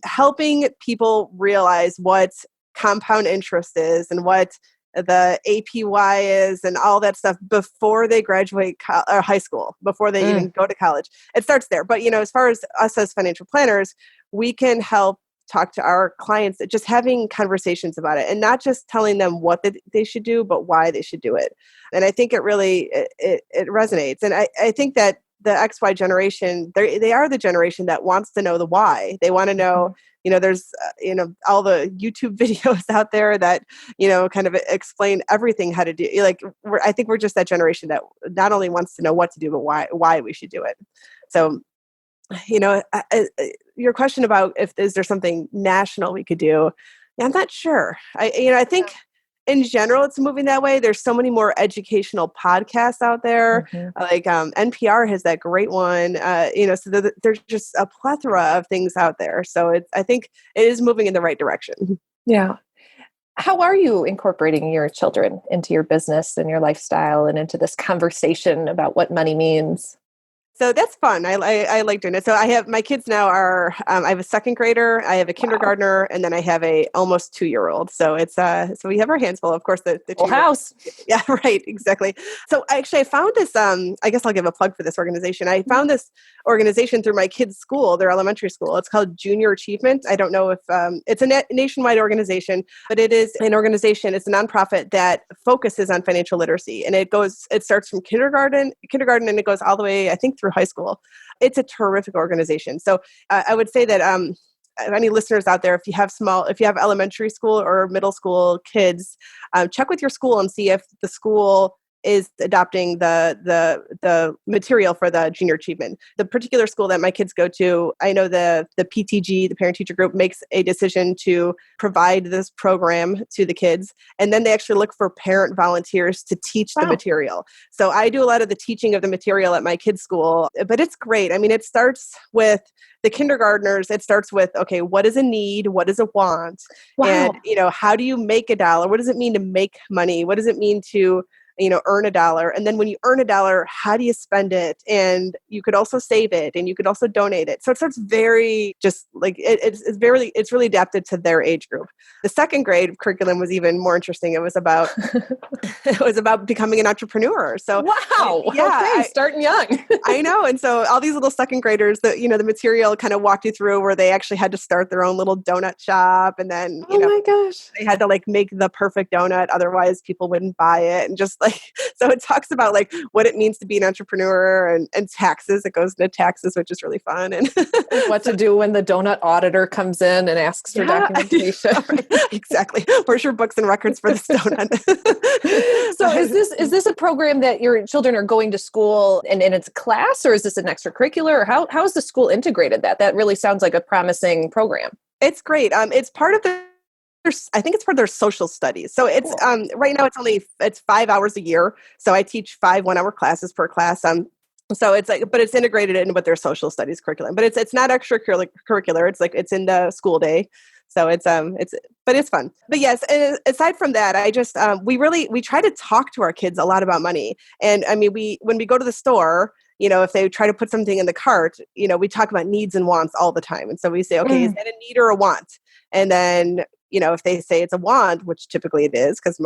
helping people realize what compound interest is and what the APY is and all that stuff before they graduate high school, before they even go to college. It starts there. But, as far as us as financial planners, we can help talk to our clients, just having conversations about it and not just telling them what they should do, but why they should do it. And I think it really, it resonates. And I think that the XY generation, they are the generation that wants to know the why. They want to know, there's, all the YouTube videos out there that, kind of explain everything how to do. I think we're just that generation that not only wants to know what to do, but why we should do it. So, your question about is there something national we could do? I'm not sure. I think in general, it's moving that way. There's so many more educational podcasts out there. Like NPR has that great one. So there's just a plethora of things out there. So I think it is moving in the right direction. Yeah. How are you incorporating your children into your business and your lifestyle and into this conversation about what money means? So that's fun. I like doing it. So I have my kids now are, I have a second grader, I have a kindergartner, and then I have a almost 2-year-old. So it's, so we have our hands full, of course, the whole house. Yeah, right. Exactly. So I found this, I guess I'll give a plug for this organization. I found this organization through my kids' school, their elementary school. It's called Junior Achievement. I don't know if, it's a nationwide organization, but it is an organization. It's a nonprofit that focuses on financial literacy. And it starts from kindergarten, and it goes all the way, I think, through high school. It's a terrific organization. So I would say that any listeners out there, if you have elementary school or middle school kids, check with your school and see if the school is adopting the material for the junior achievement. The particular school that my kids go to, I know the PTG, the parent teacher group, makes a decision to provide this program to the kids. And then they actually look for parent volunteers to teach the material. So I do a lot of the teaching of the material at my kids' school, but it's great. I mean, it starts with the kindergartners. It starts with, okay, what is a need? What is a want? Wow. And, how do you make a dollar? What does it mean to make money? What does it mean to earn $1? And then when you earn $1, how do you spend it? And you could also save it, and you could also donate it. So it starts very just like it's really adapted to their age group. The second grade curriculum was even more interesting. It was about becoming an entrepreneur. So wow, yeah, okay, starting young. I know. And so all these little second graders, the material kind of walked you through where they actually had to start their own little donut shop, and then my gosh, they had to make the perfect donut, otherwise people wouldn't buy it, and just so it talks about what it means to be an entrepreneur and taxes. It goes into taxes, which is really fun. And what to do when the donut auditor comes in and asks for documentation. Right. Exactly. Where's your books and records for this donut? So is this a program that your children are going to school and it's a class, or is this an extracurricular, or how is the school integrated that? That really sounds like a promising program. It's great. It's part of I think it's for their social studies. So it's cool. Right now it's 5 hours a year. So I teach 5 1-hour classes per class. So it's but it's integrated in with their social studies curriculum. But it's not extracurricular. It's in the school day. So but it's fun. But yes, aside from that, I just we try to talk to our kids a lot about money. And I mean, when we go to the store, if they try to put something in the cart, we talk about needs and wants all the time. And so we say, okay, is that a need or a want? And then if they say it's a want, which typically it is, because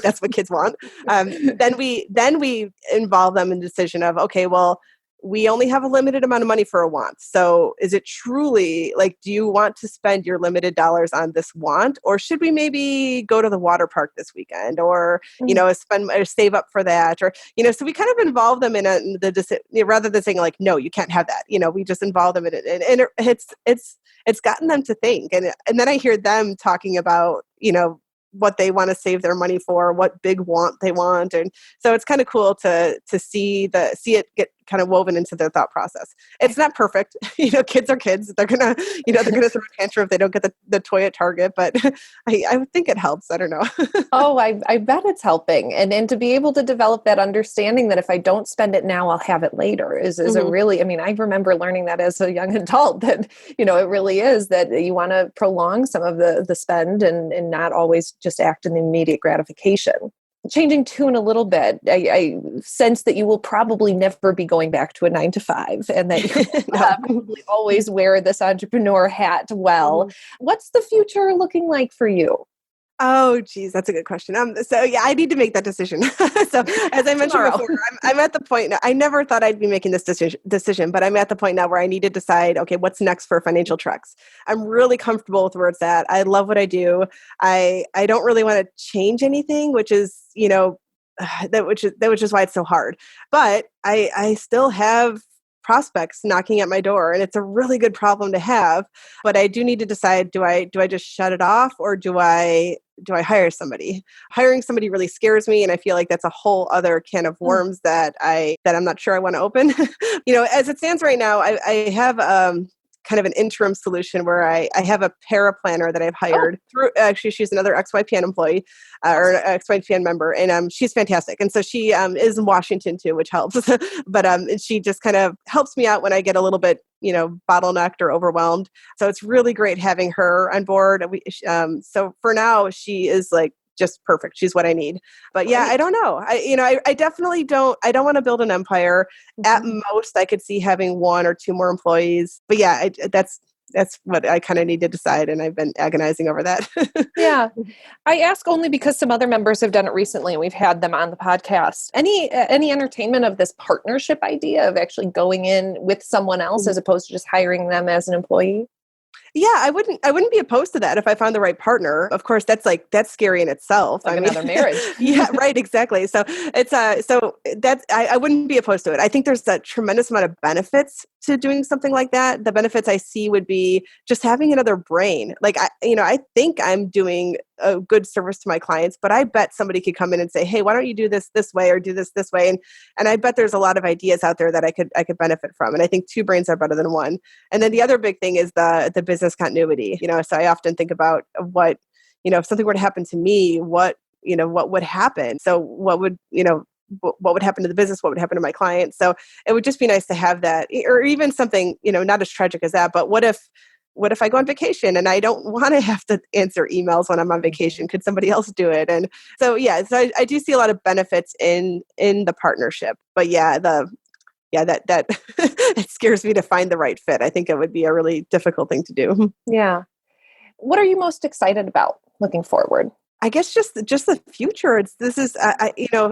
that's what kids want, then we involve them in the decision of, okay, well, we only have a limited amount of money for a want. So is it truly like, do you want to spend your limited dollars on this want, or should we maybe go to the water park this weekend, or, spend or save up for that, or, so we kind of involve them in rather than saying like, no, you can't have that. We just involve them in it. And it's gotten them to think. And then I hear them talking about, what they want to save their money for, what big want they want. And so it's kind of cool to see it get kind of woven into their thought process. It's not perfect. Kids are kids. They're going to, they're going to throw a tantrum if they don't get the toy at Target, but I would think it helps. I don't know. Oh, I bet it's helping. And to be able to develop that understanding that if I don't spend it now, I'll have it later is a really, I remember learning that as a young adult that, it really is that you want to prolong some of the spend and not always just act in the immediate gratification. Changing tune a little bit, I sense that you will probably never be going back to a 9-to-5 and that you will probably always wear this entrepreneur hat well. What's the future looking like for you? Oh, geez, that's a good question. So yeah, I need to make that decision. So as I mentioned before, I'm at the point now, I never thought I'd be making this decision, but I'm at the point now where I need to decide, okay, what's next for Financial Trex? I'm really comfortable with where it's at. I love what I do. I don't really want to change anything, which is, which is why it's so hard. But I still have prospects knocking at my door, and it's a really good problem to have. But I do need to decide: do I just shut it off, or do I hire somebody? Hiring somebody really scares me, and I feel like that's a whole other can of worms that I'm not sure I want to open. As it stands right now, I have kind of an interim solution where I have a paraplanner that I've hired through. Actually, she's another XYPN employee or an XYPN member, and she's fantastic. And so she is in Washington too, which helps. But she just kind of helps me out when I get a little bit, bottlenecked or overwhelmed. So it's really great having her on board. So for now, she is like just perfect. She's what I need. But yeah, I don't know. I definitely don't. I don't want to build an empire. At most, I could see having 1 or 2 more employees. But yeah, that's what I kind of need to decide, and I've been agonizing over that. Yeah, I ask only because some other members have done it recently, and we've had them on the podcast. Any entertainment of this partnership idea of actually going in with someone else as opposed to just hiring them as an employee? Yeah, I wouldn't be opposed to that if I found the right partner. Of course, that's scary in itself. Like another marriage. Yeah, right, exactly. So it's I wouldn't be opposed to it. I think there's a tremendous amount of benefits to doing something like that. The benefits I see would be just having another brain. Like I think I'm doing a good service to my clients, but I bet somebody could come in and say, "Hey, why don't you do this way or do this way?" And I bet there's a lot of ideas out there that I could benefit from. And I think 2 brains are better than 1. And then the other big thing is the business continuity. So I often think about what, if something were to happen to me, what would happen? So what would happen to the business? What would happen to my clients? So it would just be nice to have that, or even something, not as tragic as that, but what if I go on vacation and I don't want to have to answer emails when I'm on vacation? Could somebody else do it? And so, yeah, so I do see a lot of benefits in the partnership, but that it scares me to find the right fit. I think it would be a really difficult thing to do. Yeah. What are you most excited about looking forward? I guess just the future.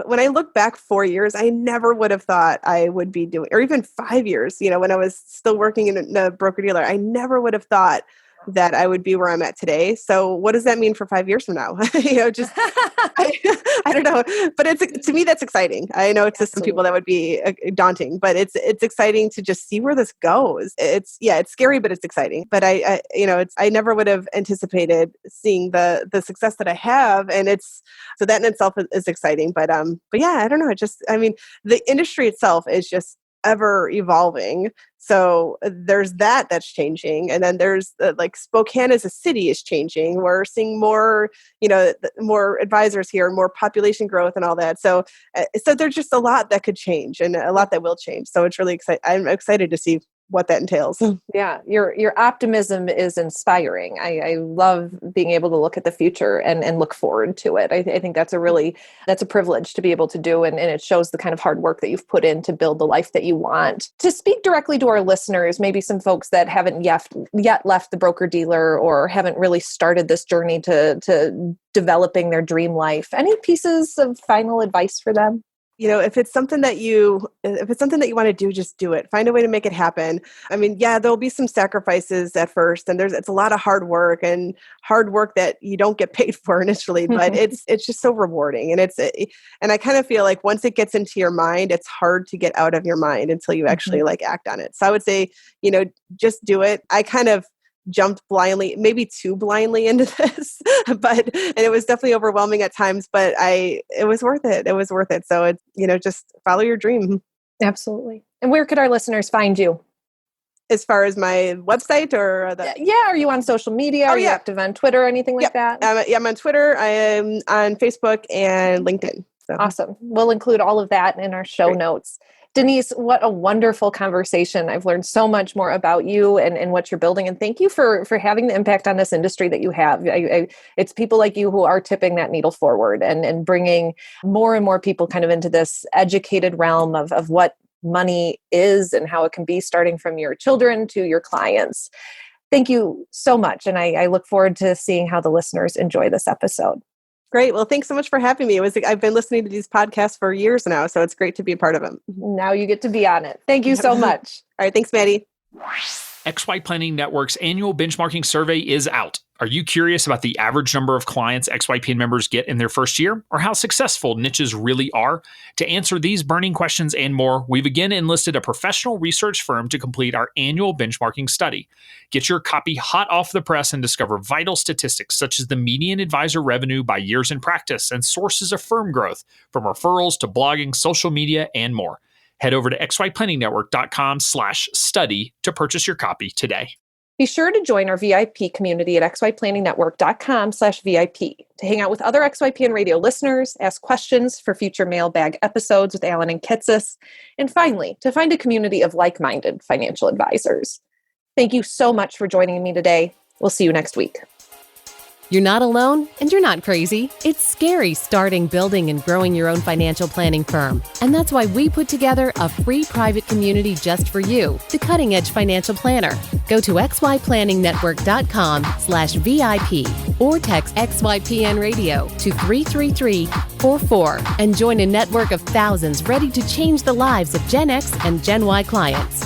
When I look back 4 years, I never would have thought I would be doing, or even 5 years, when I was still working in a broker dealer, I never would have thought that I would be where I'm at today. So what does that mean for 5 years from now? I don't know, but to me, that's exciting. I know to some people that would be daunting, but it's exciting to just see where this goes. It's scary, but it's exciting. But I never would have anticipated seeing the success that I have. And so that in itself is exciting. But yeah, I don't know. The industry itself is just ever evolving. So there's that's changing. And then there's like Spokane as a city is changing. We're seeing more, more advisors here, more population growth and all that. So there's just a lot that could change and a lot that will change. So it's really exciting. I'm excited to see what that entails. Yeah, your optimism is inspiring. I love being able to look at the future and look forward to it. I think that's a privilege to be able to do, and it shows the kind of hard work that you've put in to build the life that you want. To speak directly to our listeners, maybe some folks that haven't yet left the broker dealer or haven't really started this journey to developing their dream life, any pieces of final advice for them? if it's something that you want to do, just do it. Find a way to make it happen. I mean, yeah, there'll be some sacrifices at first, and it's a lot of hard work that you don't get paid for initially, but it's just so rewarding. And I kind of feel like once it gets into your mind, it's hard to get out of your mind until you actually act on it. So I would say, just do it. I kind of jumped blindly, maybe too blindly into this, and it was definitely overwhelming at times, but it was worth it. It was worth it. So just follow your dream. Absolutely. And where could our listeners find you? As far as my website or are you on social media? Are you active on Twitter or anything like that? I'm on Twitter. I am on Facebook and LinkedIn. So. Awesome. We'll include all of that in our show notes. Denise, what a wonderful conversation. I've learned so much more about you and what you're building. And thank you for having the impact on this industry that you have. It's people like you who are tipping that needle forward and bringing more and more people kind of into this educated realm of what money is and how it can be, starting from your children to your clients. Thank you so much. And I look forward to seeing how the listeners enjoy this episode. Great. Well, thanks so much for having me. I've been listening to these podcasts for years now, so it's great to be a part of them. Now you get to be on it. Thank you so much. All right. Thanks, Maddie. XYPN Network's annual benchmarking survey is out. Are you curious about the average number of clients XYPN members get in their first year, or how successful niches really are? To answer these burning questions and more, we've again enlisted a professional research firm to complete our annual benchmarking study. Get your copy hot off the press and discover vital statistics such as the median advisor revenue by years in practice and sources of firm growth, from referrals to blogging, social media, and more. Head over to xyplanningnetwork.com/study to purchase your copy today. Be sure to join our VIP community at xyplanningnetwork.com/VIP to hang out with other XYPN radio listeners, ask questions for future mailbag episodes with Alan and Kitsis, and finally, to find a community of like-minded financial advisors. Thank you so much for joining me today. We'll see you next week. You're not alone, and you're not crazy. It's scary starting, building, and growing your own financial planning firm. And that's why we put together a free private community just for you, the Cutting Edge Financial Planner. Go to xyplanningnetwork.com/VIP or text XYPN Radio to 33344 and join a network of thousands ready to change the lives of Gen X and Gen Y clients.